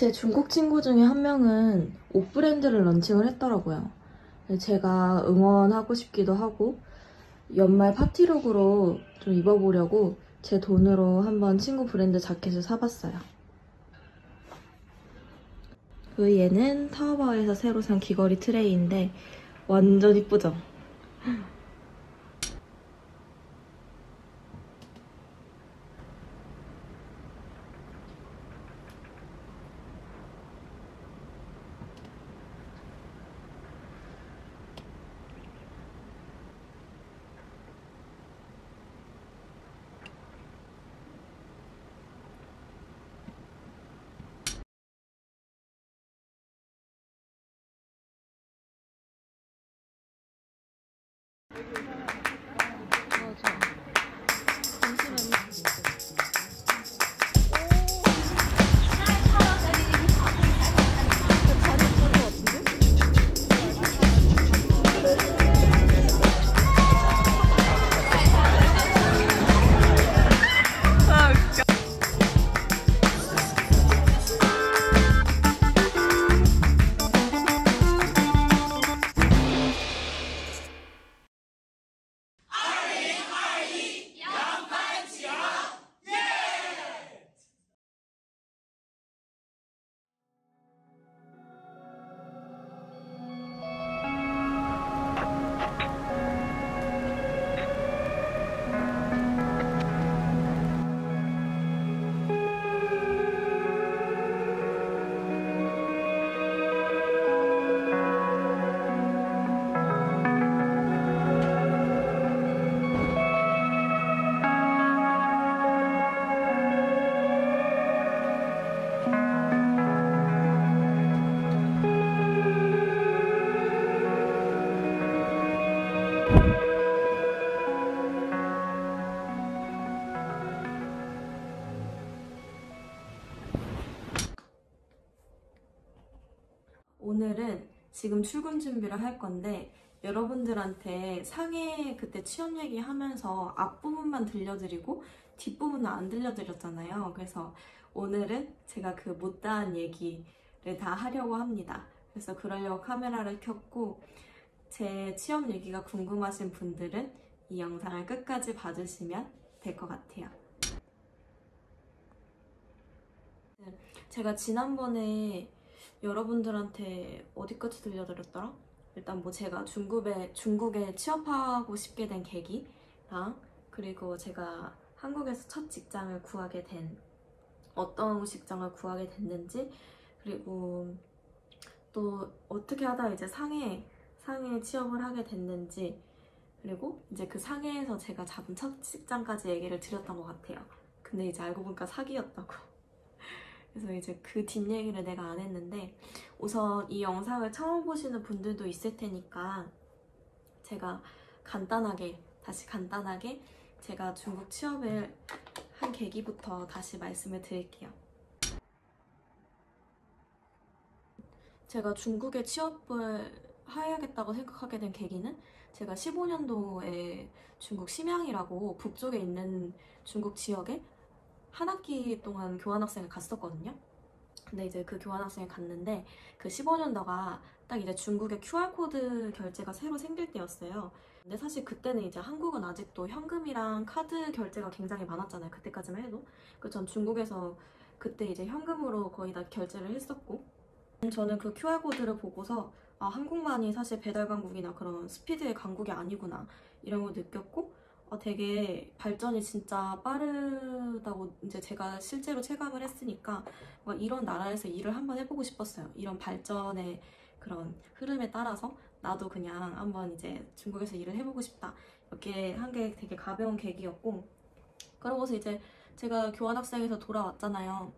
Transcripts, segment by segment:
제 중국 친구 중에 한 명은 옷 브랜드를 런칭을 했더라고요. 제가 응원하고 싶기도 하고 연말 파티룩으로 좀 입어보려고 제 돈으로 한번 친구 브랜드 자켓을 사봤어요. 얘는 타오바오에서 새로 산 귀걸이 트레이인데 완전 이쁘죠? 오늘은 지금 출근 준비를 할 건데 여러분들한테 상해 그때 취업 얘기하면서 앞부분만 들려드리고 뒷부분은 안 들려드렸잖아요. 그래서 오늘은 제가 그 못다한 얘기를 다 하려고 합니다. 그래서 그러려고 카메라를 켰고 제 취업 얘기가 궁금하신 분들은 이 영상을 끝까지 봐주시면 될 것 같아요. 제가 지난번에 여러분들한테 어디까지 들려드렸더라? 일단 뭐 제가 중국에 취업하고 싶게 된 계기랑 그리고 제가 한국에서 첫 직장을 구하게 된 어떤 직장을 구하게 됐는지 그리고 또 어떻게 하다 이제 상해 취업을 하게 됐는지 그리고 이제 그 상해에서 제가 잡은 첫 직장까지 얘기를 드렸던 것 같아요. 근데 이제 알고 보니까 사기였다고. 그래서 이제 그 뒷얘기를 내가 안 했는데 우선 이 영상을 처음 보시는 분들도 있을 테니까 제가 다시 간단하게 제가 중국 취업을 한 계기부터 다시 말씀을 드릴게요. 제가 중국에 취업을 해야겠다고 생각하게 된 계기는 제가 15년도에 중국 심양이라고 북쪽에 있는 중국 지역에 한 학기 동안 교환학생을 갔었거든요. 근데 이제 그 교환학생을 갔는데 그 15년도가 딱 이제 중국의 QR코드 결제가 새로 생길 때였어요. 근데 사실 그때는 이제 한국은 아직도 현금이랑 카드 결제가 굉장히 많았잖아요. 그때까지만 해도. 그래서 전 중국에서 그때 이제 현금으로 거의 다 결제를 했었고 저는 그 QR코드를 보고서 아, 한국만이 사실 배달 강국이나 그런 스피드의 강국이 아니구나 이런 걸 느꼈고 되게 발전이 진짜 빠르다고 이제 제가 실제로 체감을 했으니까 이런 나라에서 일을 한번 해보고 싶었어요. 이런 발전의 그런 흐름에 따라서 나도 그냥 한번 이제 중국에서 일을 해보고 싶다. 이렇게 한 게 되게 가벼운 계기였고 그러고서 이제 제가 교환학생에서 돌아왔잖아요.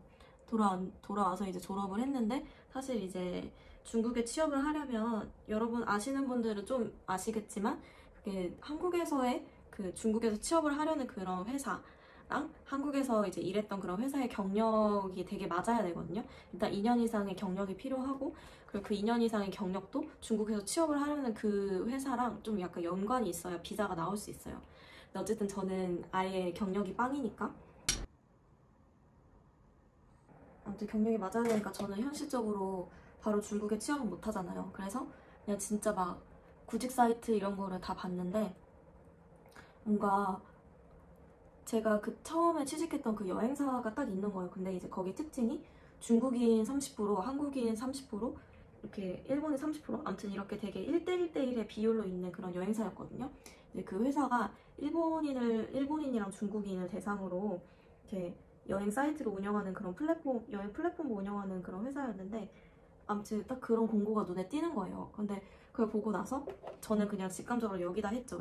돌아와서 이제 졸업을 했는데 사실 이제 중국에 취업을 하려면 여러분 아시는 분들은 좀 아시겠지만 그게 한국에서의 그 중국에서 취업을 하려는 그런 회사랑 한국에서 이제 일했던 그런 회사의 경력이 되게 맞아야 되거든요. 일단 2년 이상의 경력이 필요하고 그리고 그 2년 이상의 경력도 중국에서 취업을 하려는 그 회사랑 좀 약간 연관이 있어야 비자가 나올 수 있어요. 근데 어쨌든 저는 아예 경력이 빵이니까 아무튼 경력이 맞아야 되니까 저는 현실적으로 바로 중국에 취업은 못 하잖아요. 그래서 그냥 진짜 막 구직 사이트 이런 거를 다 봤는데 뭔가 제가 그 처음에 취직했던 그 여행사가 딱 있는 거예요. 근데 이제 거기 특징이 중국인 30%, 한국인 30%, 이렇게 일본인 30%? 아무튼 이렇게 되게 1대1대1의 비율로 있는 그런 여행사였거든요. 근데 그 회사가 일본인이랑 중국인을 대상으로 이렇게 여행 사이트를 운영하는 그런 플랫폼, 여행 플랫폼을 운영하는 그런 회사였는데 아무튼 딱 그런 공고가 눈에 띄는 거예요. 근데 그걸 보고 나서 저는 그냥 직감적으로 여기다 했죠.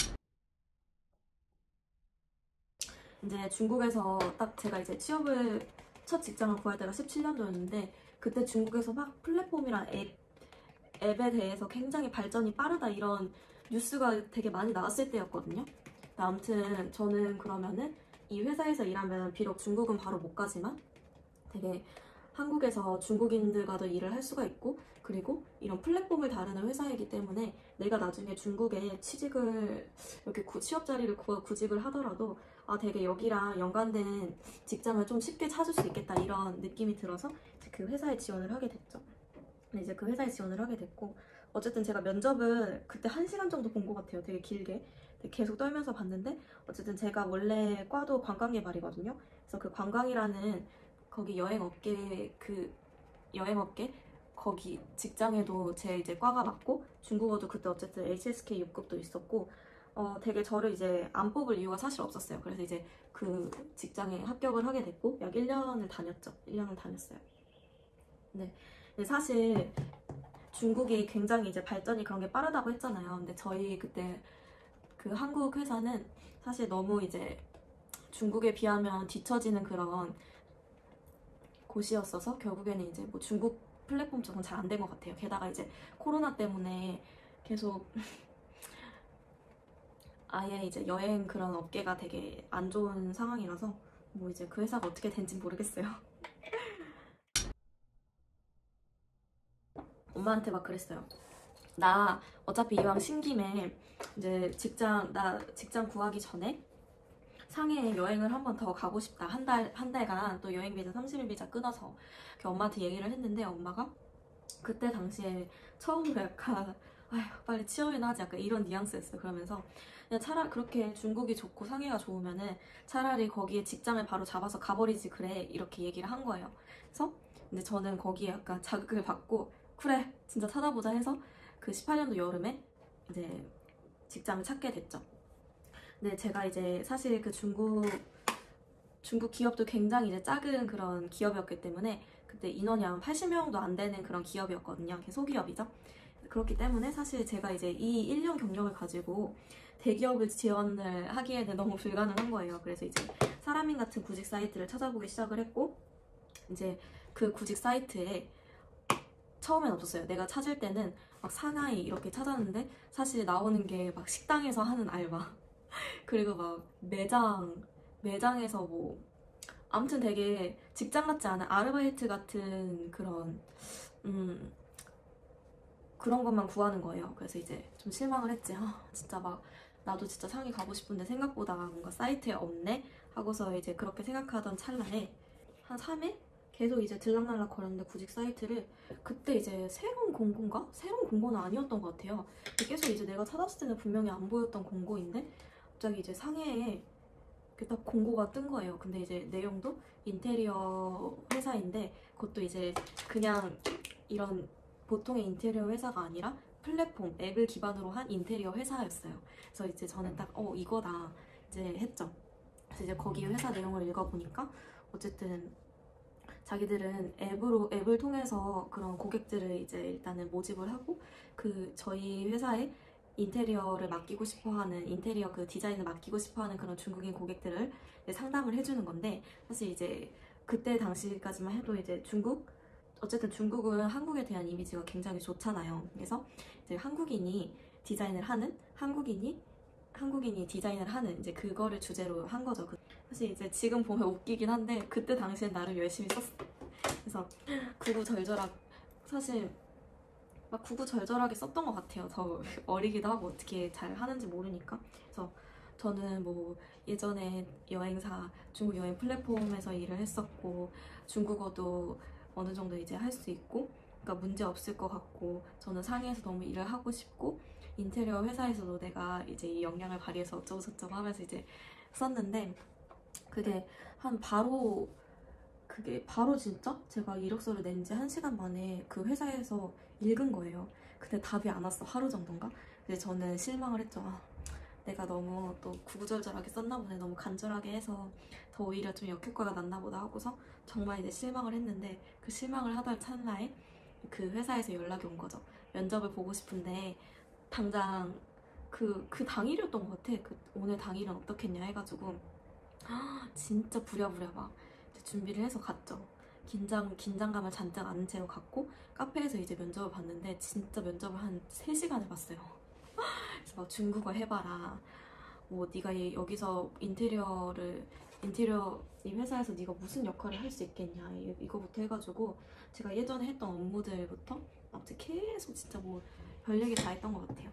이제 중국에서 딱 제가 이제 취업을 첫 직장을 구할 때가 17년도였는데 그때 중국에서 막 플랫폼이랑 앱에 대해서 굉장히 발전이 빠르다 이런 뉴스가 되게 많이 나왔을 때였거든요. 아무튼 저는 그러면은 이 회사에서 일하면 비록 중국은 바로 못 가지만 되게 한국에서 중국인들과도 일을 할 수가 있고 그리고 이런 플랫폼을 다루는 회사이기 때문에 내가 나중에 중국에 취직을 이렇게 취업 자리를 구직을 하더라도 아 되게 여기랑 연관된 직장을 좀 쉽게 찾을 수 있겠다 이런 느낌이 들어서 그 회사에 지원을 하게 됐죠. 근데 이제 그 회사에 지원을 하게 됐고 어쨌든 제가 면접을 그때 1시간 정도 본 것 같아요. 되게 길게 계속 떨면서 봤는데 어쨌든 제가 원래 과도 관광개발이거든요. 그래서 그 관광이라는 거기 여행업계 거기 직장에도 제 이제 과가 맞고 중국어도 그때 어쨌든 HSK 6급도 있었고 되게 저를 이제 안 뽑을 이유가 사실 없었어요. 그래서 이제 그 직장에 합격을 하게 됐고 약 1년을 다녔죠. 1년을 다녔어요. 네. 근데 사실 중국이 굉장히 이제 발전이 그런 게 빠르다고 했잖아요. 근데 저희 그때 그 한국 회사는 사실 너무 이제 중국에 비하면 뒤처지는 그런 곳이었어서 결국에는 이제 뭐 중국 플랫폼 쪽은 잘 안 된 것 같아요. 게다가 이제 코로나 때문에 계속 아예 이제 여행 그런 업계가 되게 안 좋은 상황이라서 뭐 이제 그 회사가 어떻게 된지 모르겠어요. 엄마한테 막 그랬어요. 나 어차피 이왕 신김에 이제 나 직장 구하기 전에 상해에 여행을 한 번 더 가고 싶다. 한 달간 또 여행 비자 30일 비자 끊어서 엄마한테 얘기를 했는데 엄마가 그때 당시에 처음으로 약간 아휴 빨리 취업이나 하지 약간 이런 뉘앙스였어요. 그러면서 그냥 차라리 그렇게 중국이 좋고 상해가 좋으면은 차라리 거기에 직장을 바로 잡아서 가버리지 그래 이렇게 얘기를 한 거예요. 그래서 근데 저는 거기에 약간 자극을 받고 그래 진짜 찾아보자 해서 그 18년도 여름에 이제 직장을 찾게 됐죠. 근데 제가 이제 사실 그 중국 기업도 굉장히 이제 작은 그런 기업이었기 때문에 그때 인원이 한 80명도 안 되는 그런 기업이었거든요. 소기업이죠. 그렇기 때문에 사실 제가 이제 이 1년 경력을 가지고 대기업을 지원을 하기에는 너무 불가능한 거예요. 그래서 이제 사람인 같은 구직 사이트를 찾아보기 시작을 했고 이제 그 구직 사이트에 처음엔 없었어요. 내가 찾을 때는 막 사나이 이렇게 찾았는데 사실 나오는 게 막 식당에서 하는 알바 그리고 막 매장에서 뭐 아무튼 되게 직장 같지 않은 아르바이트 같은 음, 그런 것만 구하는 거예요. 그래서 이제 좀 실망을 했지. 아, 진짜 막 나도 진짜 상해 가고 싶은데 생각보다 뭔가 사이트에 없네? 하고서 이제 그렇게 생각하던 찰나에 한 3일? 계속 이제 들락날락 거렸는데 구직 사이트를 그때 이제 새로운 공고인가? 새로운 공고는 아니었던 것 같아요. 계속 이제 내가 찾았을 때는 분명히 안 보였던 공고인데 갑자기 이제 상해에 딱 공고가 뜬 거예요. 근데 이제 내용도 인테리어 회사인데 그것도 이제 그냥 이런 보통의 인테리어 회사가 아니라 플랫폼, 앱을 기반으로 한 인테리어 회사였어요. 그래서 이제 저는 딱 이거다 이제 했죠. 그래서 이제 거기 회사 내용을 읽어보니까 어쨌든 자기들은 앱을 통해서 그런 고객들을 이제 일단은 모집을 하고 그 저희 회사에 인테리어를 맡기고 싶어하는 인테리어 그 디자인을 맡기고 싶어하는 그런 중국인 고객들을 상담을 해주는 건데 사실 이제 그때 당시까지만 해도 이제 어쨌든 중국은 한국에 대한 이미지가 굉장히 좋잖아요. 그래서 이제 한국인이 디자인을 하는 이제 그거를 주제로 한 거죠. 사실 이제 지금 보면 웃기긴 한데 그때 당시엔 나름 열심히 썼어. 그래서 구구절절하게 사실 막 구구절절하게 썼던 것 같아요. 더 어리기도 하고 어떻게 잘 하는지 모르니까. 그래서 저는 뭐 예전에 여행사, 중국 여행 플랫폼에서 일을 했었고 중국어도 어느 정도 이제 할 수 있고, 그러니까 문제 없을 것 같고, 저는 상해에서 너무 일을 하고 싶고 인테리어 회사에서도 내가 이제 이 역량을 발휘해서 어쩌고 저쩌고 하면서 이제 썼는데, 그게 바로 진짜 제가 이력서를 낸 지 1시간 만에 그 회사에서 읽은 거예요. 근데 답이 안 왔어. 하루 정도인가? 근데 저는 실망을 했죠. 아, 내가 너무 또 구구절절하게 썼나 보네. 너무 간절하게 해서 더 오히려 좀 역효과가 났나 보다 하고서 정말 이제 실망을 했는데, 그 실망을 하던 찰나에 그 회사에서 연락이 온 거죠. 면접을 보고 싶은데 당장 그 당일이었던 것 같아. 오늘 당일은 어떻겠냐 해가지고 진짜 부랴부랴 막 이제 준비를 해서 갔죠. 긴장감을 잔뜩 안 채워 갔고, 카페에서 이제 면접을 봤는데 진짜 면접을 한 3시간을 봤어요. 그래서 막 중국어 해봐라. 뭐 네가 여기서 인테리어 이 회사에서 네가 무슨 역할을 할 수 있겠냐, 이거부터 해가지고 제가 예전에 했던 업무들부터 아무튼 계속 진짜 뭐 별 얘기 다 했던 것 같아요.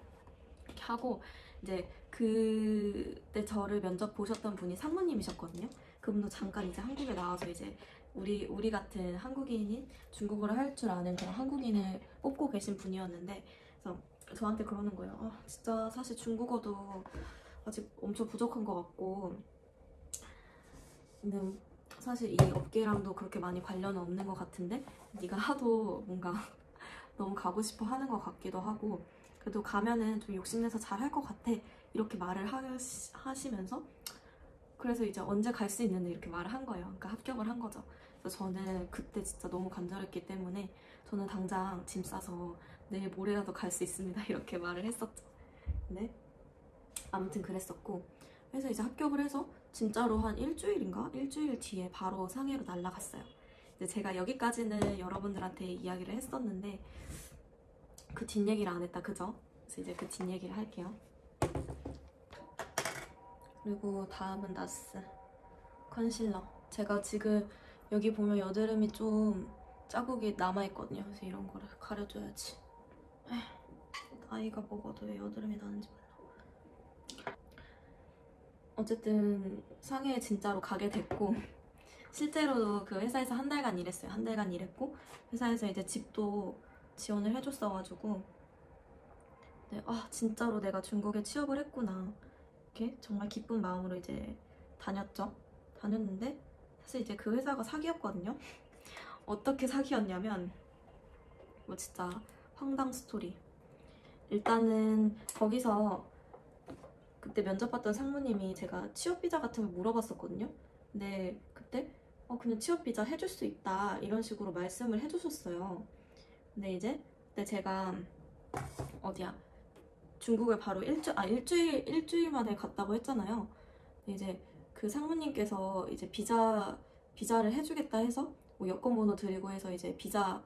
이렇게 하고 이제 그때 저를 면접 보셨던 분이 상무님이셨거든요. 그분도 잠깐 이제 한국에 나와서 이제 우리 같은 한국인인 중국어를 할 줄 아는 그런 한국인을 뽑고 계신 분이었는데, 그래서 저한테 그러는 거예요. 아, 진짜 사실 중국어도 아직 엄청 부족한 것 같고, 근데 사실 이 업계랑도 그렇게 많이 관련은 없는 것 같은데 네가 하도 뭔가 너무 가고 싶어 하는 것 같기도 하고, 그래도 가면은 좀 욕심내서 잘 할 것 같아, 이렇게 말을 하시면서, 그래서 이제 언제 갈 수 있는데 이렇게 말을 한 거예요. 그러니까 합격을 한 거죠. 그래서 저는 그때 진짜 너무 간절했기 때문에 저는 당장 짐 싸서 내일 모레라도 갈 수 있습니다, 이렇게 말을 했었죠. 네, 아무튼 그랬었고, 그래서 이제 합격을 해서 진짜로 한 일주일 뒤에 바로 상해로 날아갔어요. 이제 제가 여기까지는 여러분들한테 이야기를 했었는데 그 뒷얘기를 안 했다, 그죠? 그래서 이제 그 뒷얘기를 할게요. 그리고 다음은 나스 컨실러. 제가 지금 여기 보면 여드름이 좀 자국이 남아있거든요. 그래서 이런 거를 가려줘야지. 나이가 먹어도 왜 여드름이 나는지 몰라. 어쨌든 상해에 진짜로 가게 됐고, 실제로도 그 회사에서 한 달간 일했어요. 한 달간 일했고, 회사에서 이제 집도 지원을 해줬어가지고, 네, 아 진짜로 내가 중국에 취업을 했구나, 이렇게 정말 기쁜 마음으로 이제 다녔는데, 사실 이제 그 회사가 사기였거든요. 어떻게 사기였냐면 뭐 진짜 황당 스토리. 일단은 거기서 그때 면접 봤던 상무님이 제가 취업 비자 같은 걸 물어봤었거든요. 근데 그때 그냥 취업 비자 해줄 수 있다, 이런 식으로 말씀을 해주셨어요. 근데 이제 그때 제가 중국을 바로 일주일 만에 갔다고 했잖아요. 근데 이제 그 상무님께서 이제 비자를 해주겠다 해서 뭐 여권번호 드리고 해서 이제 비자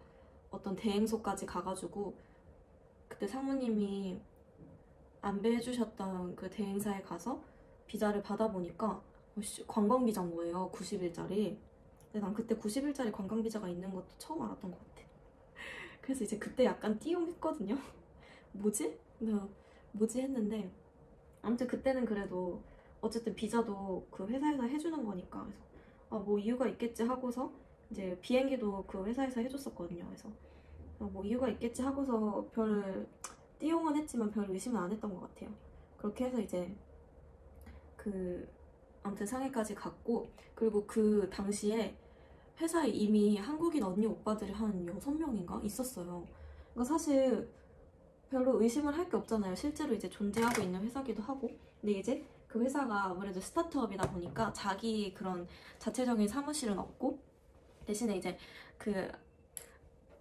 어떤 대행소까지 가가지고, 그때 상무님이 안배해주셨던 그 대행사에 가서 비자를 받아보니까 관광비자인 거예요. 90일짜리. 근데 난 그때 90일짜리 관광비자가 있는 것도 처음 알았던 것 같아. 그래서 이제 그때 약간 띠용했거든요. 뭐지? 뭐지 했는데, 아무튼 그때는 그래도 어쨌든 비자도 그 회사에서 해주는 거니까, 그래서 뭐 이유가 있겠지 하고서 이제 비행기도 그 회사에서 해줬었거든요. 그래서 뭐 이유가 있겠지 하고서 별 띠용은 했지만 별 의심은 안 했던 것 같아요. 그렇게 해서 이제 아무튼 상해까지 갔고, 그리고 그 당시에 회사에 이미 한국인 언니 오빠들이 한 6명인가 있었어요. 그러니까 사실 별로 의심을 할 게 없잖아요. 실제로 이제 존재하고 있는 회사기도 하고. 근데 이제 그 회사가 아무래도 스타트업이다 보니까 자기 그런 자체적인 사무실은 없고, 대신에 이제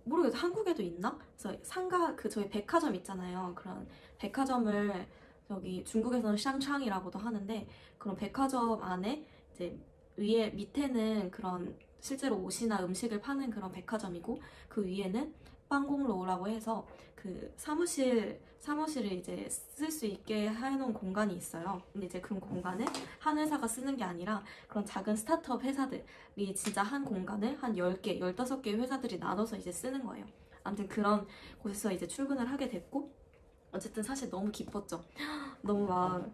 모르겠어, 한국에도 있나? 그래서 저희 백화점 있잖아요. 그런 백화점을 여기 중국에서는 샹창이라고도 하는데, 그런 백화점 안에 이제 밑에는 그런 실제로 옷이나 음식을 파는 그런 백화점이고, 그 위에는 빵공로우라고 해서 그 사무실을 이제 쓸 수 있게 해놓은 공간이 있어요. 근데 이제 그 공간을 한 회사가 쓰는 게 아니라 그런 작은 스타트업 회사들이 진짜 한 공간을 한 10개, 15개의 회사들이 나눠서 이제 쓰는 거예요. 아무튼 그런 곳에서 이제 출근을 하게 됐고, 어쨌든 사실 너무 기뻤죠. 너무 막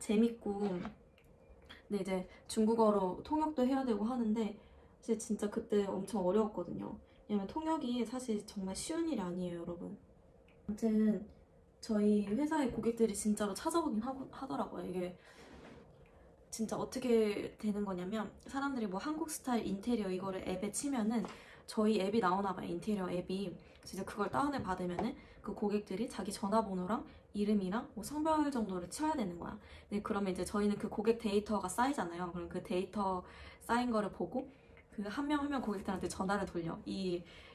재밌고, 근데 이제 중국어로 통역도 해야 되고 하는데 사실 진짜 그때 엄청 어려웠거든요. 왜냐면 통역이 사실 정말 쉬운 일이 아니에요, 여러분. 아무튼 저희 회사의 고객들이 진짜로 찾아보긴 하더라고요. 이게 진짜 어떻게 되는 거냐면 사람들이 뭐 한국 스타일 인테리어 이거를 앱에 치면은 저희 앱이 나오나 봐요. 인테리어 앱이. 진짜 그걸 다운을 받으면은 그 고객들이 자기 전화번호랑 이름이랑 뭐 성별 정도를 쳐야 되는 거야. 근데 그러면 이제 저희는 그 고객 데이터가 쌓이잖아요. 그럼 그 데이터 쌓인 거를 보고 그 한 명 한 명 고객들한테 전화를 돌려.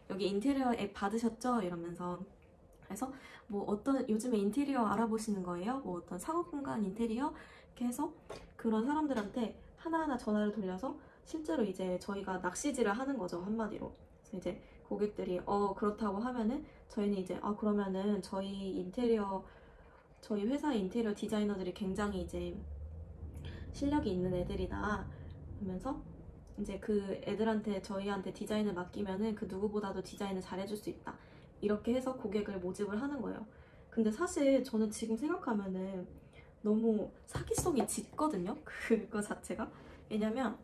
여기 인테리어 앱 받으셨죠? 이러면서. 그래서 뭐 어떤 요즘에 인테리어 알아보시는 거예요? 뭐 어떤 상업 공간 인테리어? 이렇게 해서 그런 사람들한테 하나하나 전화를 돌려서 실제로 이제 저희가 낚시질을 하는 거죠, 한마디로. 그래서 이제 고객들이 그렇다고 하면은 저희는 이제 그러면은 저희 회사 인테리어 디자이너들이 굉장히 이제 실력이 있는 애들이다 하면서 이제 그 애들한테 저희한테 디자인을 맡기면은 그 누구보다도 디자인을 잘해줄 수 있다. 이렇게 해서 고객을 모집을 하는 거예요. 근데 사실 저는 지금 생각하면은 너무 사기성이 짙거든요. 그거 자체가. 왜냐면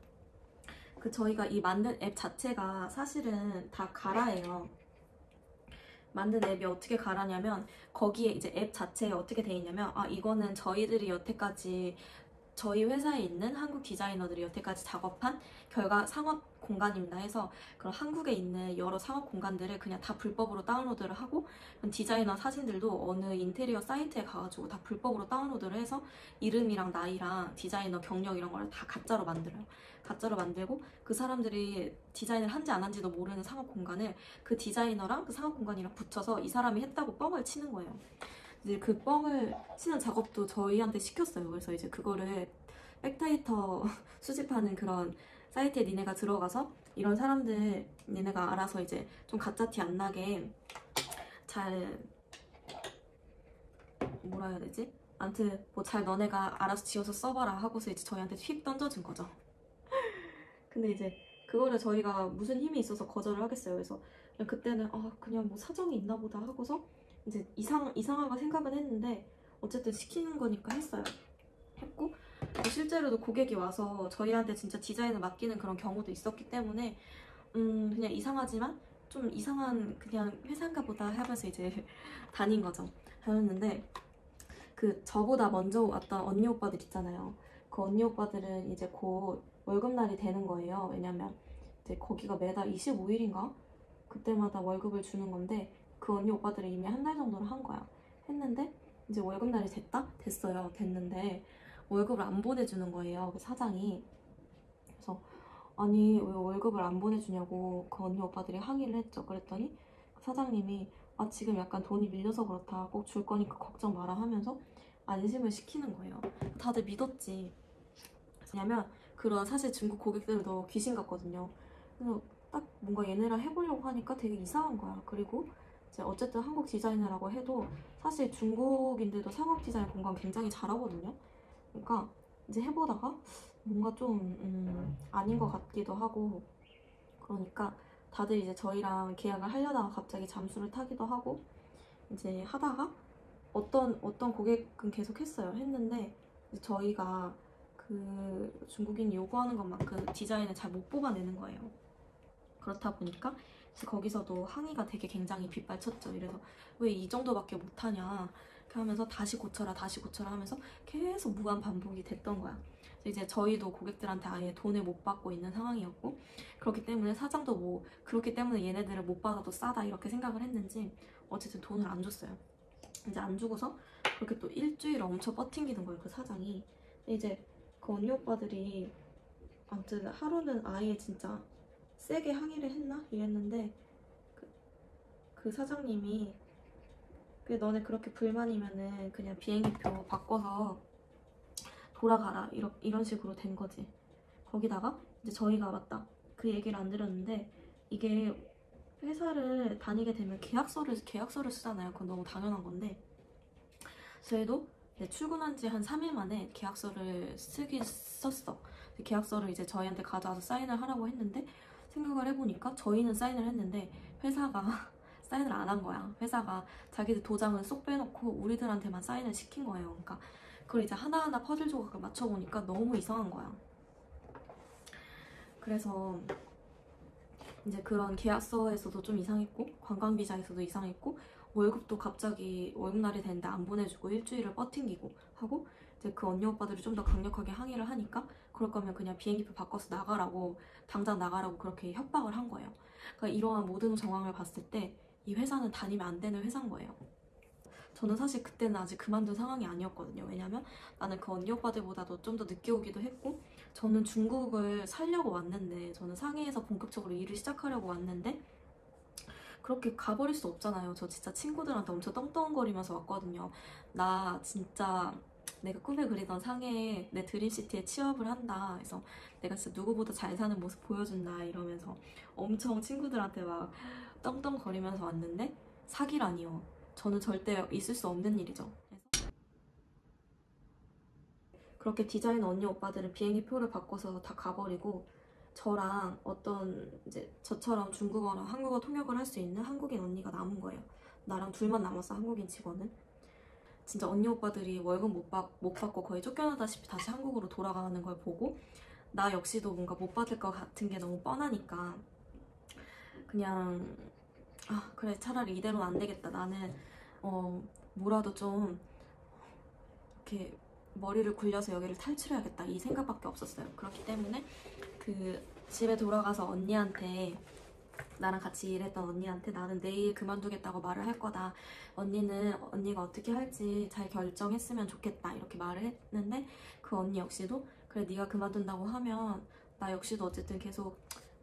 그 저희가 이 만든 앱 자체가 사실은 다 가라예요. 만든 앱이 어떻게 가라냐면 거기에 이제 앱 자체에 어떻게 돼 있냐면 이거는 저희들이 여태까지 저희 회사에 있는 한국 디자이너들이 여태까지 작업한 결과 상업 공간입니다 해서 그런 한국에 있는 여러 상업 공간들을 그냥 다 불법으로 다운로드를 하고 디자이너 사진들도 어느 인테리어 사이트에 가가지고 다 불법으로 다운로드를 해서 이름이랑 나이랑 디자이너 경력 이런 걸 다 가짜로 만들어요. 가짜로 만들고 그 사람들이 디자인을 한지 안 한지도 모르는 상업 공간을 그 디자이너랑 그 상업 공간이랑 붙여서 이 사람이 했다고 뻥을 치는 거예요. 이제 그 뻥을 치는 작업도 저희한테 시켰어요. 그래서 이제 그거를 백데이터 수집하는 그런 사이트에 니네가 들어가서 이런 사람들 니네가 알아서 이제 좀 가짜 티 안 나게 잘 뭐라 해야 되지? 아무튼 뭐 잘 너네가 알아서 지어서 써봐라 하고서 이제 저희한테 휙 던져준 거죠. 근데 이제 그거를 저희가 무슨 힘이 있어서 거절을 하겠어요. 그래서 그냥 그때는 그냥 뭐 사정이 있나 보다 하고서 이제 이상하게 생각은 했는데 어쨌든 시키는 거니까 했어요. 했고 실제로도 고객이 와서 저희한테 진짜 디자인을 맡기는 그런 경우도 있었기 때문에 그냥 이상하지만 좀 이상한 그냥 회사인가 보다 하면서 이제 다닌 거죠. 다녔는데 그 저보다 먼저 왔던 언니 오빠들 있잖아요. 그 언니 오빠들은 이제 곧 월급날이 되는 거예요. 왜냐면 이제 거기가 매달 25일인가? 그때마다 월급을 주는 건데 그 언니 오빠들은 이미 한 달 정도를 한 거야. 했는데 이제 월급날이 됐어요. 됐는데 월급을 안 보내주는 거예요. 그 사장이. 그래서 아니 왜 월급을 안 보내주냐고 그 언니 오빠들이 항의를 했죠. 그랬더니 그 사장님이 지금 약간 돈이 밀려서 그렇다. 꼭 줄 거니까 걱정 마라 하면서 안심을 시키는 거예요. 다들 믿었지. 왜냐면 그런 사실 중국 고객들도 귀신 같거든요. 그래서 딱 뭔가 얘네랑 해보려고 하니까 되게 이상한 거야. 그리고 이제 어쨌든 한국 디자이너라고 해도 사실 중국인들도 상업 디자인 공간 굉장히 잘하거든요. 그러니까 이제 해보다가 뭔가 좀 아닌 것 같기도 하고 그러니까 다들 이제 저희랑 계약을 하려다가 갑자기 잠수를 타기도 하고 이제 하다가 어떤 고객은 계속 했는데 저희가 그 중국인이 요구하는 것만큼 디자인을 잘 못 뽑아내는 거예요. 그렇다 보니까 거기서도 항의가 되게 굉장히 빗발쳤죠. 이래서 왜 이 정도밖에 못하냐 이렇게 하면서 다시 고쳐라 하면서 계속 무한 반복이 됐던 거야. 이제 저희도 고객들한테 아예 돈을 못 받고 있는 상황이었고 그렇기 때문에 사장도 뭐 그렇기 때문에 얘네들을 못 받아도 싸다 이렇게 생각을 했는지 어쨌든 돈을 안 줬어요. 이제 안 주고서 그렇게 또 일주일 엄청 버팅기는 거예요, 그 사장이. 이제 그 언니 오빠들이 아무튼 하루는 아예 진짜 세게 항의를 했나? 이랬는데 그 사장님이 너네 그렇게 불만이면은 그냥 비행기표 바꿔서 돌아가라 이런 식으로 된 거지. 거기다가 이제 저희가 맞다 그 얘기를 안 드렸는데 이게 회사를 다니게 되면 계약서를 쓰잖아요. 그건 너무 당연한 건데 저희도 출근한 지 한 3일 만에 계약서를 썼어. 계약서를 이제 저희한테 가져와서 사인을 하라고 했는데 생각을 해보니까 저희는 사인을 했는데 회사가 사인을 안 한 거야. 회사가 자기들 도장은 쏙 빼놓고 우리들한테만 사인을 시킨 거예요. 그러니까 그걸 이제 하나하나 퍼즐 조각을 맞춰보니까 너무 이상한 거야. 그래서 이제 그런 계약서에서도 좀 이상했고, 관광비자에서도 이상했고, 월급도 갑자기 월급날이 됐는데 안 보내주고 일주일을 버팅기고 하고, 이제 그 언니 오빠들이 좀 더 강력하게 항의를 하니까 그럴 거면 그냥 비행기표 바꿔서 나가라고, 당장 나가라고 그렇게 협박을 한 거예요. 그러니까 이러한 모든 정황을 봤을 때 이 회사는 다니면 안 되는 회사인 거예요. 저는 사실 그때는 아직 그만둔 상황이 아니었거든요. 왜냐면 나는 그 언니 오빠들보다도 좀 더 늦게 오기도 했고, 저는 중국을 살려고 왔는데, 저는 상해에서 본격적으로 일을 시작하려고 왔는데 그렇게 가버릴 수 없잖아요. 저 진짜 친구들한테 엄청 떵떵거리면서 왔거든요. 나 진짜 내가 꿈에 그리던 상해에 내 드림시티에 취업을 한다. 그래서 내가 진짜 누구보다 잘 사는 모습 보여준다 이러면서 엄청 친구들한테 막 떵떵거리면서 왔는데 사기라니요. 저는 절대 있을 수 없는 일이죠. 그렇게 디자인 언니 오빠들은 비행기 표를 바꿔서 다 가버리고, 저랑 어떤 이제 저처럼 중국어랑 한국어 통역을 할 수 있는 한국인 언니가 남은 거예요. 나랑 둘만 남았어, 한국인 직원은. 진짜 언니 오빠들이 월급 못 받고 거의 쫓겨나다시피 다시 한국으로 돌아가는 걸 보고, 나 역시도 뭔가 못 받을 것 같은 게 너무 뻔하니까 그냥 그래, 차라리 이대로는 안 되겠다. 나는 뭐라도 좀 이렇게 머리를 굴려서 여기를 탈출해야겠다, 이 생각밖에 없었어요. 그렇기 때문에 그 집에 돌아가서 언니한테, 나랑 같이 일했던 언니한테 나는 내일 그만두겠다고 말을 할 거다. 언니가 어떻게 할지 잘 결정했으면 좋겠다, 이렇게 말을 했는데, 그 언니 역시도 그래, 네가 그만둔다고 하면 나 역시도 어쨌든 계속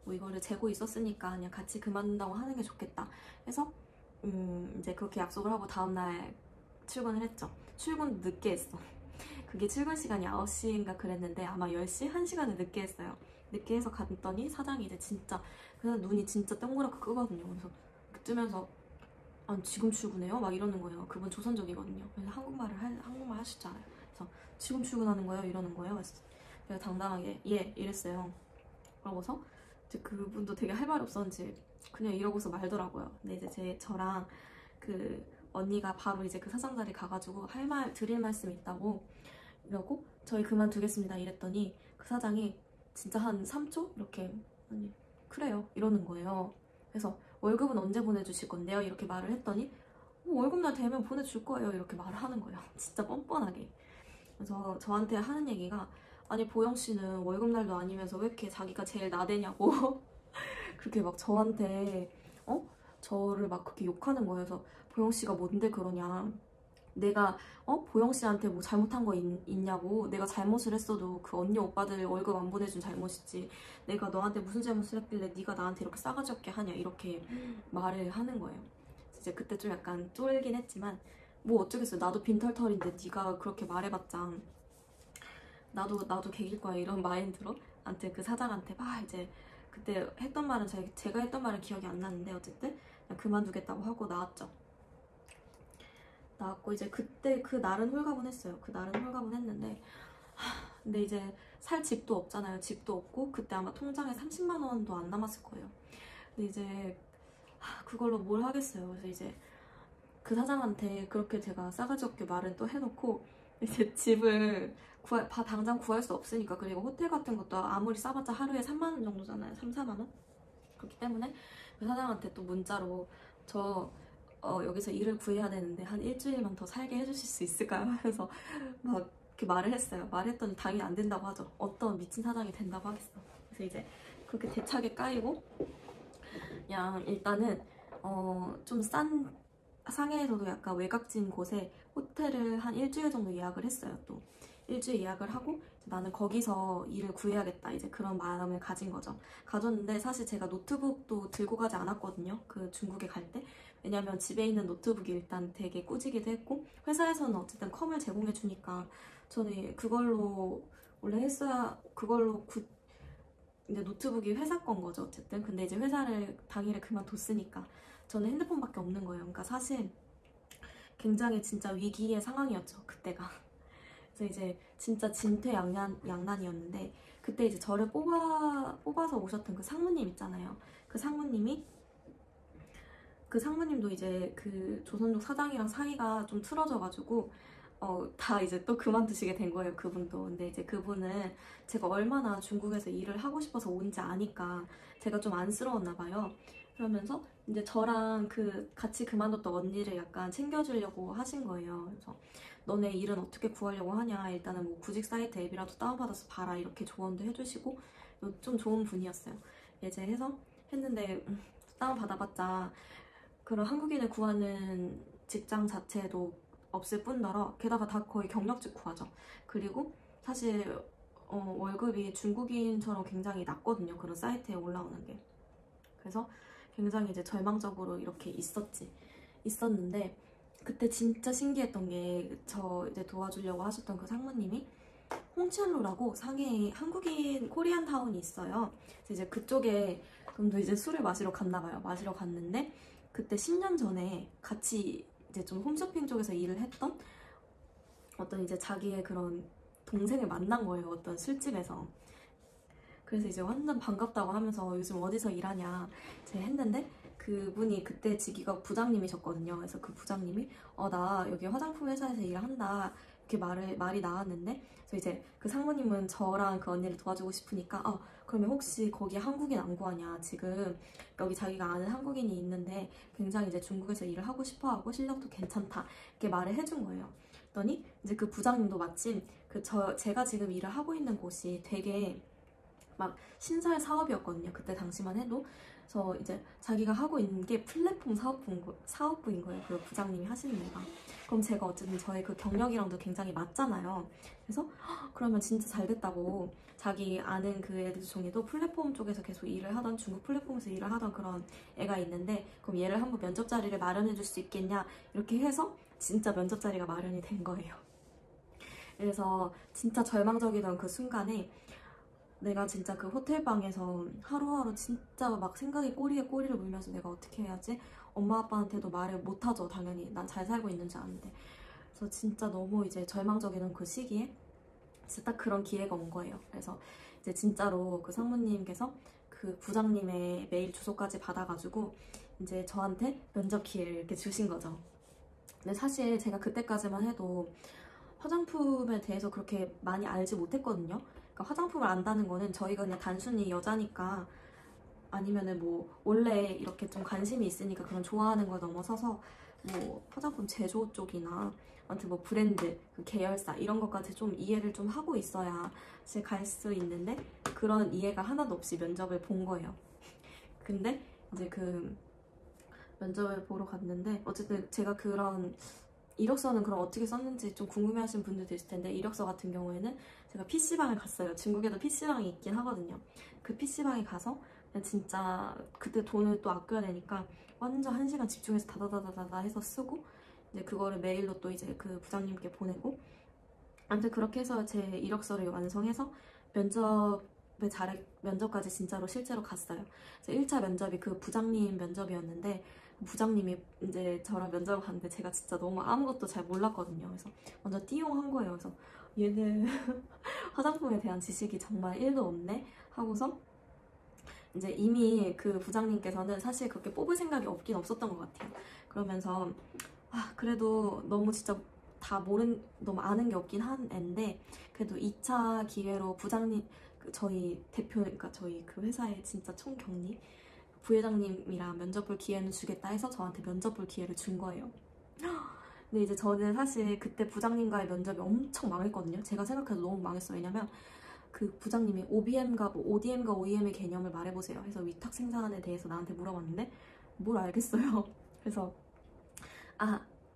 뭐 이거를 재고 있었으니까 그냥 같이 그만둔다고 하는 게 좋겠다 해서 이제 그렇게 약속을 하고 다음날 출근을 했죠. 출근 늦게 했어. 그게 출근 시간이 9시인가 그랬는데 아마 10시? 1시간을 늦게 했어요. 늦게 해서 갔더니 사장이 이제 진짜, 그냥 눈이 진짜 동그랗게 끄거든요. 그래서 뜨면서 지금 출근해요? 막 이러는 거예요. 그분 조선족이거든요. 그래서 한국말 하실 줄 알아요. 그래서 지금 출근하는 거예요? 이러는 거예요. 그래서 제가 당당하게 예 이랬어요. 그러고서 이제 그분도 되게 할 말이 없었는지 그냥 이러고서 말더라고요. 근데 이제 저랑 그 언니가 바로 이제 그 사장 자리 가가지고 드릴 말씀 있다고 이러고 저희 그만두겠습니다 이랬더니, 그 사장이 진짜 한 3초 이렇게 아니 그래요 이러는 거예요. 그래서 월급은 언제 보내주실 건데요? 이렇게 말을 했더니 월급날 되면 보내줄 거예요 이렇게 말을 하는 거예요. 진짜 뻔뻔하게. 그래서 저한테 하는 얘기가, 아니 보영 씨는 월급날도 아니면서 왜 이렇게 자기가 제일 나대냐고 그렇게 막 저한테 저를 막 그렇게 욕하는 거예요. 그래서 보영 씨가 뭔데 그러냐, 내가 보영 씨한테 뭐 잘못한 거 있냐고, 내가 잘못을 했어도 그 언니 오빠들 월급 안 보내준 잘못이지, 내가 너한테 무슨 잘못을 했길래 네가 나한테 이렇게 싸가지 없게 하냐, 이렇게 말을 하는 거예요. 이제 그때 좀 약간 쫄긴 했지만 뭐 어쩌겠어요. 나도 빈털털인데 네가 그렇게 말해봤자 나도 개길 거야, 이런 마인드로 그 사장한테 막 이제 그때 했던 말은 제가 했던 말은 기억이 안 나는데 어쨌든 그냥 그만두겠다고 하고 나왔죠. 나왔고 이제 그때 그 날은 홀가분했어요. 그 날은 홀가분했는데 근데 이제 살 집도 없잖아요. 집도 없고 그때 아마 통장에 30만 원도 안 남았을 거예요. 근데 이제 그걸로 뭘 하겠어요. 그래서 이제 그 사장한테 그렇게 제가 싸가지 없게 말을 또 해놓고 이제 집을 당장 구할 수 없으니까, 그리고 호텔 같은 것도 아무리 싸봤자 하루에 3만 원 정도잖아요. 3, 4만 원? 그렇기 때문에 그 사장한테 또 문자로 여기서 일을 구해야 되는데 한 일주일만 더 살게 해주실 수 있을까요? 하면서 막 이렇게 말을 했어요. 말했더니 당연히 안 된다고 하죠. 어떤 미친 사장이 된다고 하겠어. 그래서 이제 그렇게 대차게 까이고 그냥 일단은 좀 싼 상해에서도 약간 외곽진 곳에 호텔을 한 일주일 정도 예약을 했어요. 또 일주일 예약을 하고 나는 거기서 일을 구해야겠다, 이제 그런 마음을 가진 거죠. 가졌는데 사실 제가 노트북도 들고 가지 않았거든요, 그 중국에 갈 때. 왜냐면 집에 있는 노트북이 일단 되게 꾸지기도 했고, 회사에서는 어쨌든 컴을 제공해 주니까 저는 그걸로 원래 했어야, 이제 노트북이 회사 건 거죠 어쨌든. 근데 이제 회사를 당일에 그만뒀으니까 저는 핸드폰밖에 없는 거예요. 그러니까 사실 굉장히 진짜 위기의 상황이었죠 그때가. 그래서 이제 진짜 진퇴양난이었는데, 그때 이제 저를 뽑아서 오셨던 그 상무님 있잖아요. 그 상무님도 이제 그 조선족 사장이랑 사이가 좀 틀어져가지고 다 이제 또 그만두시게 된 거예요, 그분도. 근데 이제 그분은 제가 얼마나 중국에서 일을 하고 싶어서 온지 아니까 제가 좀 안쓰러웠나 봐요. 그러면서 이제 저랑 그 같이 그만뒀던 언니를 약간 챙겨주려고 하신 거예요. 그래서 너네 일은 어떻게 구하려고 하냐, 일단은 뭐 구직 사이트 앱이라도 다운받아서 봐라, 이렇게 조언도 해주시고 좀 좋은 분이었어요. 이제 해서 했는데 다운받아봤자 그런 한국인을 구하는 직장 자체도 없을 뿐더러 게다가 다 거의 경력직 구하죠. 그리고 사실 월급이 중국인처럼 굉장히 낮거든요, 그런 사이트에 올라오는 게. 그래서 굉장히 이제 절망적으로 이렇게 있었는데, 그때 진짜 신기했던 게 저 이제 도와주려고 하셨던 그 상무님이 홍첸루라고 상해에 한국인 코리안 타운이 있어요. 그래서 이제 그쪽에 그럼도 이제 술을 마시러 갔나 봐요. 마시러 갔는데 그때 10년 전에 같이 이제 좀 홈쇼핑 쪽에서 일을 했던 어떤 이제 자기의 그런 동생을 만난 거예요, 어떤 술집에서. 그래서 이제 완전 반갑다고 하면서 요즘 어디서 일하냐 제가 했는데, 그분이 그때 직위가 부장님이셨거든요. 그래서 그 부장님이 나 여기 화장품 회사에서 일한다 이렇게 말이 나왔는데, 그래서 이제 그 상무님은 저랑 그 언니를 도와주고 싶으니까 그러면 혹시 거기 한국인 안 구하냐, 지금 여기 자기가 아는 한국인이 있는데 굉장히 이제 중국에서 일을 하고 싶어하고 실력도 괜찮다 이렇게 말을 해준 거예요. 그랬더니 이제 그 부장님도 마침 제가 지금 일을 하고 있는 곳이 되게 막 신설 사업이었거든요, 그때 당시만 해도. 그래서 이제 자기가 하고 있는 게 플랫폼 사업부인 거예요, 그 부장님이 하시는 데가. 그럼 제가 어쨌든 저의 그 경력이랑도 굉장히 맞잖아요. 그래서 그러면 진짜 잘 됐다고, 자기 아는 그 애들 중에도 플랫폼 쪽에서 계속 일을 하던, 중국 플랫폼에서 일을 하던 그런 애가 있는데, 그럼 얘를 한번 면접 자리를 마련해 줄 수 있겠냐 이렇게 해서 진짜 면접 자리가 마련이 된 거예요. 그래서 진짜 절망적이던 그 순간에 내가 진짜 그 호텔방에서 하루하루 진짜 막 생각이 꼬리에 꼬리를 물면서 내가 어떻게 해야지? 엄마 아빠한테도 말을 못하죠, 당연히. 난 잘 살고 있는 줄 아는데. 그래서 진짜 너무 이제 절망적이던 그 시기에 진짜 딱 그런 기회가 온 거예요. 그래서 이제 진짜로 그 상무님께서 그 부장님의 메일 주소까지 받아가지고 이제 저한테 면접 기회를 이렇게 주신 거죠. 근데 사실 제가 그때까지만 해도 화장품에 대해서 그렇게 많이 알지 못했거든요. 그러니까 화장품을 안다는 거는 저희가 그냥 단순히 여자니까, 아니면은 뭐 원래 이렇게 좀 관심이 있으니까 그런 좋아하는 걸 넘어서서 뭐 화장품 제조 쪽이나 아무튼 뭐 브랜드, 그 계열사 이런 것까지 좀 이해를 좀 하고 있어야 사실 갈 수 있는데, 그런 이해가 하나도 없이 면접을 본 거예요. 근데 이제 그 면접을 보러 갔는데, 어쨌든 제가 그런 이력서는 그럼 어떻게 썼는지 좀 궁금해하시는 분들도 있을 텐데, 이력서 같은 경우에는 제가 PC방을 갔어요. 중국에도 PC방이 있긴 하거든요. 그 PC방에 가서 그냥 진짜 그때 돈을 또 아껴야 되니까 완전 1시간 집중해서 다다다다다 해서 쓰고, 이제 그거를 메일로 또 이제 그 부장님께 보내고, 아무튼 그렇게 해서 제 이력서를 완성해서 면접까지 진짜로 실제로 갔어요. 1차 면접이 그 부장님 면접이었는데, 부장님이 이제 저랑 면접을 봤는데 제가 진짜 너무 아무것도 잘 몰랐거든요. 그래서 완전 띠용한 거예요. 그래서 얘는 화장품에 대한 지식이 정말 1도 없네 하고서, 이제 이미 그 부장님께서는 사실 그렇게 뽑을 생각이 없긴 없었던 것 같아요. 그러면서 그래도 너무 진짜 너무 아는 게 없긴 한 앤데, 그래도 2차 기회로 부장님, 저희 대표, 그러니까 저희 그 회사의 진짜 총경리 부회장님이랑 면접 볼 기회는 주겠다 해서 저한테 면접 볼 기회를 준 거예요. 근데 이제 저는 사실 그때 부장님과의 면접이 엄청 망했거든요. 제가 생각해도 너무 망했어요. 왜냐면 그 부장님이 ODM과 OEM의 개념을 말해보세요 해서 위탁 생산에 대해서 나한테 물어봤는데 뭘 알겠어요. 그래서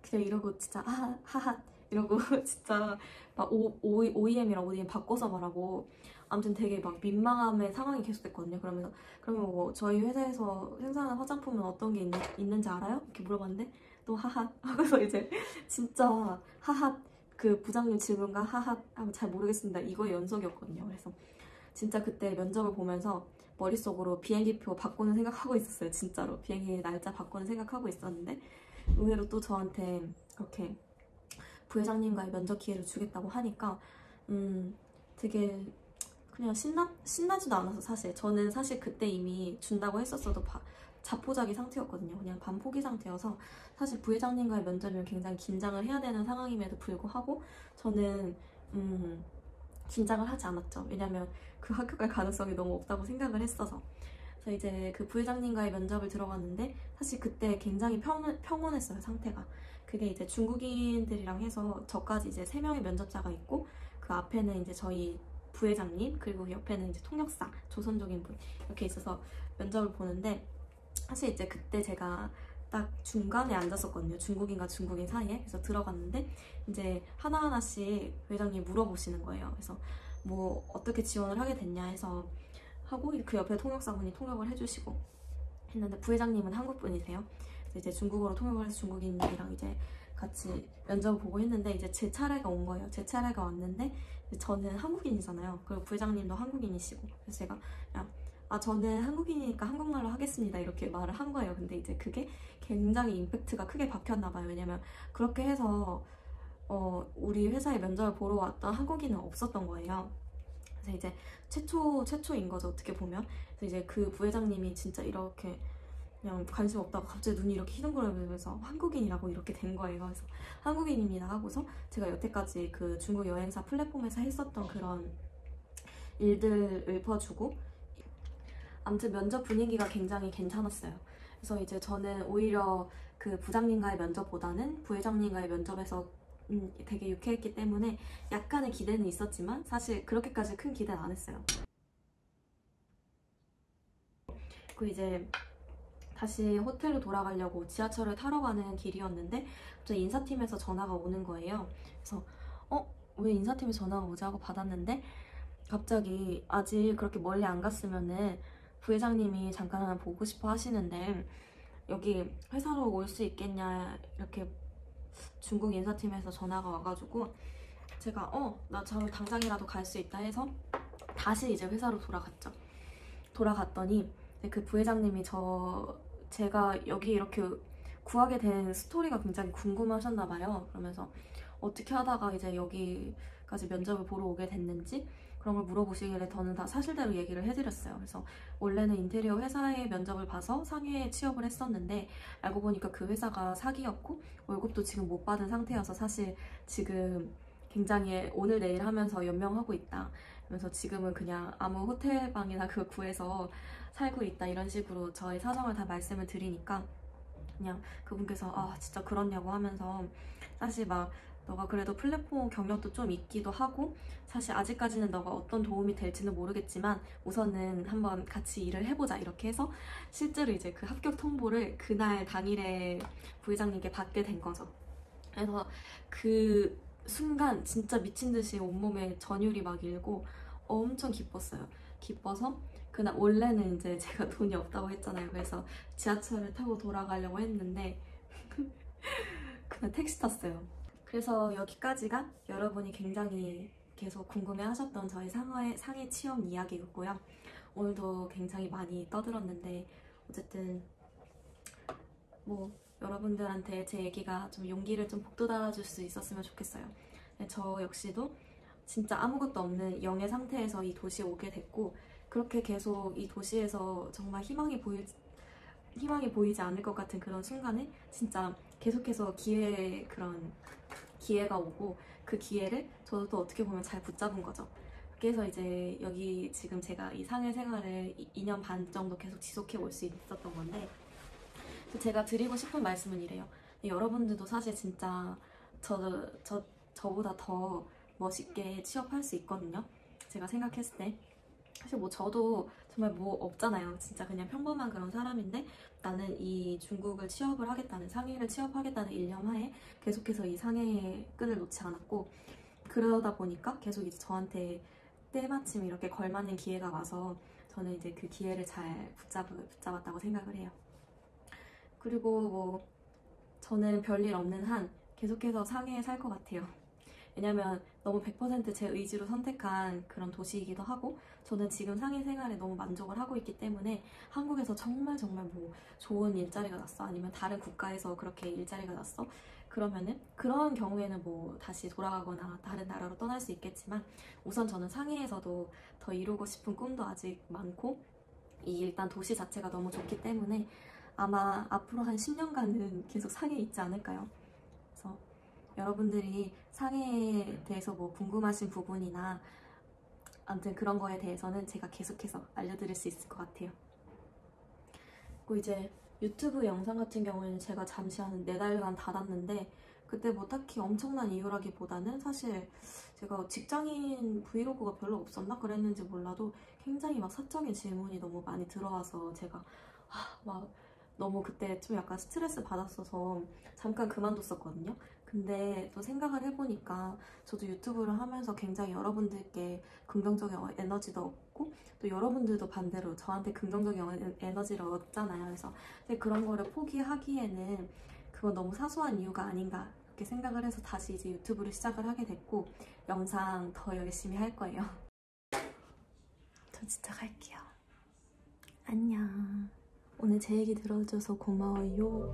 그냥 이러고 진짜 하하 이러고 진짜 막 OEM이랑 ODM 바꿔서 말하고, 아무튼 되게 막 민망함의 상황이 계속됐거든요. 그러면 뭐 저희 회사에서 생산하는 화장품은 어떤 게 있는지 알아요? 이렇게 물어봤는데 또 하하 하고서 이제 진짜 하하, 그 부장님 질문과 하하 하면 잘 모르겠습니다, 이거의 연속이었거든요. 그래서 진짜 그때 면접을 보면서 머릿속으로 비행기표 바꾸는 생각하고 있었어요. 진짜로 비행기 날짜 바꾸는 생각하고 있었는데, 의외로 또 저한테 그렇게 부회장님과의 면접 기회를 주겠다고 하니까 되게 그냥 신나지도 않아서, 사실 저는 사실 그때 이미 준다고 했었어도 자포자기 상태였거든요. 그냥 반포기 상태여서 사실 부회장님과의 면접이면 굉장히 긴장을 해야 되는 상황임에도 불구하고 저는 긴장을 하지 않았죠. 왜냐면 그 학교 갈 가능성이 너무 없다고 생각을 했어서. 그래서 이제 그 부회장님과의 면접을 들어갔는데 사실 그때 굉장히 평온했어요, 상태가. 그게 이제 중국인들이랑 해서 저까지 이제 3명의 면접자가 있고 그 앞에는 이제 저희 부회장님 그리고 옆에는 이제 통역사, 조선족인 분 이렇게 있어서 면접을 보는데 사실 이제 그때 제가 딱 중간에 앉았었거든요. 중국인과 중국인 사이에. 그래서 들어갔는데 이제 하나하나씩 부회장님이 물어보시는 거예요. 그래서 뭐 어떻게 지원을 하게 됐냐 해서 하고 그 옆에 통역사분이 통역을 해주시고 했는데 부회장님은 한국분이세요. 그래서 이제 중국어로 통역을 해서 중국인이랑 이제 같이 면접을 보고 했는데 이제 제 차례가 온 거예요. 제 차례가 왔는데 저는 한국인이잖아요. 그리고 부회장님도 한국인이시고 그래서 제가 그냥 저는 한국인이니까 한국말로 하겠습니다 이렇게 말을 한 거예요. 근데 이제 그게 굉장히 임팩트가 크게 박혔나 봐요. 왜냐면 그렇게 해서 우리 회사에 면접을 보러 왔던 한국인은 없었던 거예요. 그래서 이제 최초인 거죠, 어떻게 보면. 그래서 이제 그 부회장님이 진짜 이렇게 그냥 관심 없다고 갑자기 눈이 이렇게 휘둥그러면서 한국인이라고 이렇게 된 거예요. 그래서 한국인입니다 하고서 제가 여태까지 그 중국 여행사 플랫폼에서 했었던 그런 일들을 읊어주고 아무튼 면접 분위기가 굉장히 괜찮았어요. 그래서 이제 저는 오히려 그 부장님과의 면접보다는 부회장님과의 면접에서 되게 유쾌했기 때문에 약간의 기대는 있었지만 사실 그렇게까지 큰 기대는 안 했어요. 그리고 이제 다시 호텔로 돌아가려고 지하철을 타러 가는 길이었는데 갑자기 인사팀에서 전화가 오는 거예요. 그래서 왜 인사팀에서 전화가 오지 하고 받았는데 갑자기 아직 그렇게 멀리 안 갔으면은 부회장님이 잠깐 보고 싶어 하시는데 여기 회사로 올 수 있겠냐 이렇게 중국 인사팀에서 전화가 와가지고 제가 나 당장이라도 갈 수 있다 해서 다시 이제 회사로 돌아갔죠. 돌아갔더니 그 부회장님이 제가 여기 이렇게 구하게 된 스토리가 굉장히 궁금하셨나 봐요. 그러면서 어떻게 하다가 이제 여기까지 면접을 보러 오게 됐는지 그런 걸 물어보시길래 저는 다 사실대로 얘기를 해드렸어요. 그래서 원래는 인테리어 회사에 면접을 봐서 상해에 취업을 했었는데 알고 보니까 그 회사가 사기였고 월급도 지금 못 받은 상태여서 사실 지금 굉장히 오늘 내일 하면서 연명하고 있다. 그래서 지금은 그냥 아무 호텔방이나 그거 구해서 살고 있다 이런 식으로 저의 사정을 다 말씀을 드리니까 그냥 그분께서 진짜 그렇냐고 하면서 사실 막 너가 그래도 플랫폼 경력도 좀 있기도 하고 사실 아직까지는 너가 어떤 도움이 될지는 모르겠지만 우선은 한번 같이 일을 해보자 이렇게 해서 실제로 이제 그 합격 통보를 그날 당일에 부회장님께 받게 된 거죠. 그래서 그 순간 진짜 미친 듯이 온몸에 전율이 막 일고 엄청 기뻤어요. 기뻐서 그날 원래는 이제 제가 돈이 없다고 했잖아요. 그래서 지하철을 타고 돌아가려고 했는데 그날 택시 탔어요. 그래서 여기까지가 여러분이 굉장히 계속 궁금해하셨던 저희 상해 취업 이야기였고요. 오늘도 굉장히 많이 떠들었는데 어쨌든 뭐 여러분들한테 제 얘기가 좀 용기를 좀 북돋아줄 수 있었으면 좋겠어요. 저 역시도 진짜 아무것도 없는 영의 상태에서 이 도시에 오게 됐고 그렇게 계속 이 도시에서 정말 희망이 보이지 않을 것 같은 그런 순간에 진짜 계속해서 기회가 오고 그 기회를 저도 또 어떻게 보면 잘 붙잡은 거죠. 그래서 이제 여기 지금 제가 이 상해 생활을 2년 반 정도 계속 지속해 올 수 있었던 건데 제가 드리고 싶은 말씀은 이래요. 여러분들도 사실 진짜 저보다 더 멋있게 취업할 수 있거든요. 제가 생각했을 때 사실 뭐 저도 정말 뭐 없잖아요. 진짜 그냥 평범한 그런 사람인데 나는 이 중국을 취업을 하겠다는 상해를 취업하겠다는 일념하에 계속해서 이 상해의 끈을 놓지 않았고 그러다 보니까 계속 이제 저한테 때마침 이렇게 걸맞는 기회가 와서 저는 이제 그 기회를 잘 붙잡았다고 생각을 해요. 그리고 뭐 저는 별일 없는 한 계속해서 상해에 살 것 같아요. 왜냐면 너무 100% 제 의지로 선택한 그런 도시이기도 하고 저는 지금 상해 생활에 너무 만족을 하고 있기 때문에 한국에서 정말 뭐 좋은 일자리가 났어 아니면 다른 국가에서 그렇게 일자리가 났어 그러면은 그런 경우에는 뭐 다시 돌아가거나 다른 나라로 떠날 수 있겠지만 우선 저는 상해에서도 더 이루고 싶은 꿈도 아직 많고 이 일단 도시 자체가 너무 좋기 때문에 아마 앞으로 한 10년간은 계속 상해에 있지 않을까요? 그래서 여러분들이 상해에 대해서 뭐 궁금하신 부분이나 아무튼 그런 거에 대해서는 제가 계속해서 알려드릴 수 있을 것 같아요. 그리고 이제 유튜브 영상 같은 경우에는 제가 잠시 한 4달간 닫았는데 그때 뭐 딱히 엄청난 이유라기보다는 사실 제가 직장인 브이로그가 별로 없었나 그랬는지 몰라도 굉장히 막 사적인 질문이 너무 많이 들어와서 제가 막 너무 그때 좀 약간 스트레스 받았어서 잠깐 그만뒀었거든요. 근데 또 생각을 해보니까 저도 유튜브를 하면서 굉장히 여러분들께 긍정적인 에너지도 얻고 또 여러분들도 반대로 저한테 긍정적인 에너지를 얻잖아요. 그래서 그런 거를 포기하기에는 그건 너무 사소한 이유가 아닌가 이렇게 생각을 해서 다시 이제 유튜브를 시작을 하게 됐고 영상 더 열심히 할 거예요. 저 진짜 갈게요. 안녕. 오늘 제 얘기 들어줘서 고마워요.